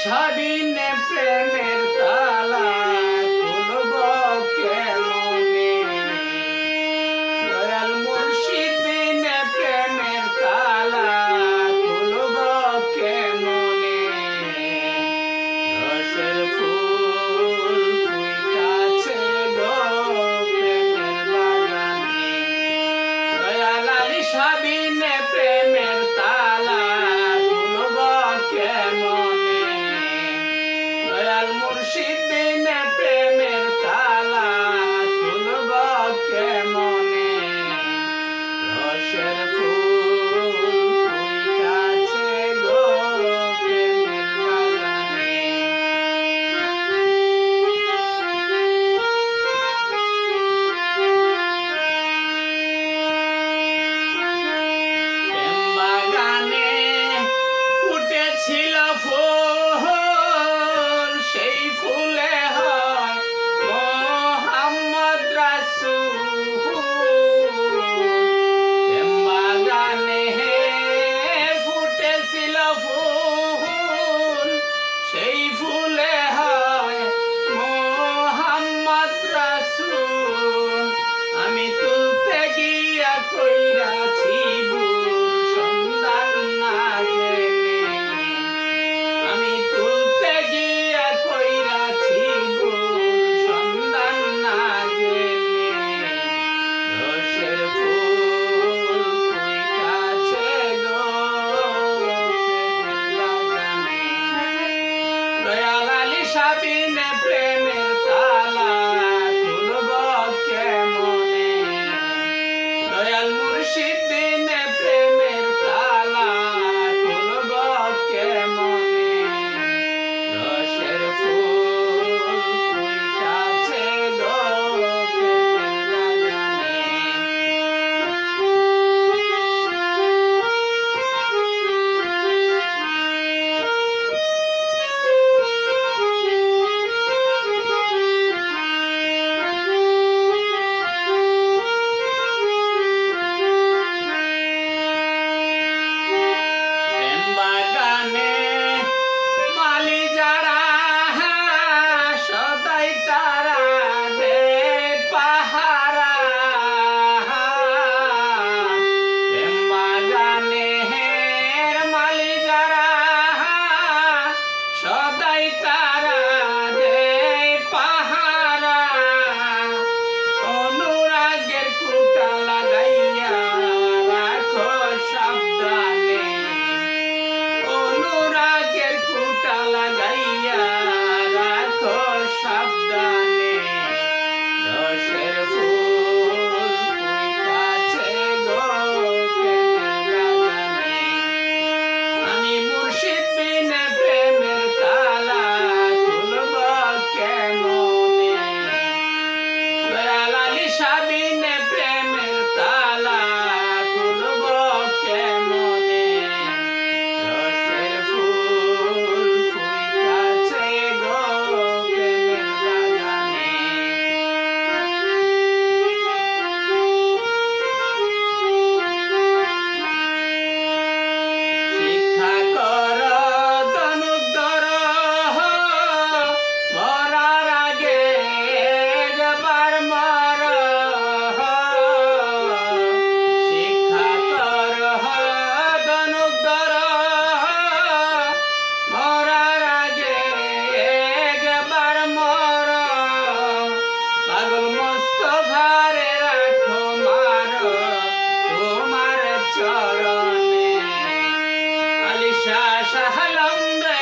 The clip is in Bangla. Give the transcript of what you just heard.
সাবিনে প্রেমের তালা খুলব কেমনে? দয়াল মুর্শিদ বিনে প্রেমের তালা খুলব কেমনে? রসের ফুল ফুইটাছে গো প্রেমের বাগানে। দয়াল আলী সাবিনে প্রেমের তালা খুলব কেমনে? দয়াল মুর্শিদ বিনে প্রেমের তালা খুলব কেমনে? রসের ফুল ফুইটাছে গো প্রেমের বাগানে। প্রেম বাগানে ফুটেছিল ফুল, সেই ফুলে হয় মোহাম্মদ রাসূল। প্রেম বাগানে ফুটেছিল ফুল, সেই ফুলে হয় মোহাম্মদ রাসূল। আমি তুলতে গিয়া কইরাছি ভুল সন্ধান না জেনে। আমি তুলতে গিয়া কইরাছি ভুল সন্ধান না জেনে। রসের ফুল ফুইটাছে গো প্রেমের বাগানে। দয়াল আলী সাবিনে প্রেমের তালা খুলব কেমনে? দয়াল মুর্শিদ বিনে প্রেমের তালা খুলব কেমনে? রসের ফুল ফুইটাছে গো প্রেমের বাগানে। প্রেম বাগানে মালি যারা সদাই তারা দেয় পাহারা। প্রেম বাগানে মালি যারা সদাই তারা দেয় পাহারা। অনুরাগের কুটা লাগাইয়া রাখো সাবধানে। অনুরাগের কুটা লাগাইয়া রাখো সাবধানে। রসের ফুল ফুইটাছে গো প্রেমের বাগানে। আমি মুর্শিদ বিনে প্রেমের তালা খুলব কেমনে? দয়াল আলী সাবিনে প্রেমের তালা খুলব কেমনে? রসের ফুল ফুইটাছে গো প্রেমের বাগানে। শিক্ষা কর তনুদ্দর মরার আগে একবার মর। শিক্ষা কর তনুদ্দর মরার আগে একবার মর। পাগল মোস্তফারে রাখো মার তোমার চরণে। আলী শাহ শাহ আলম রে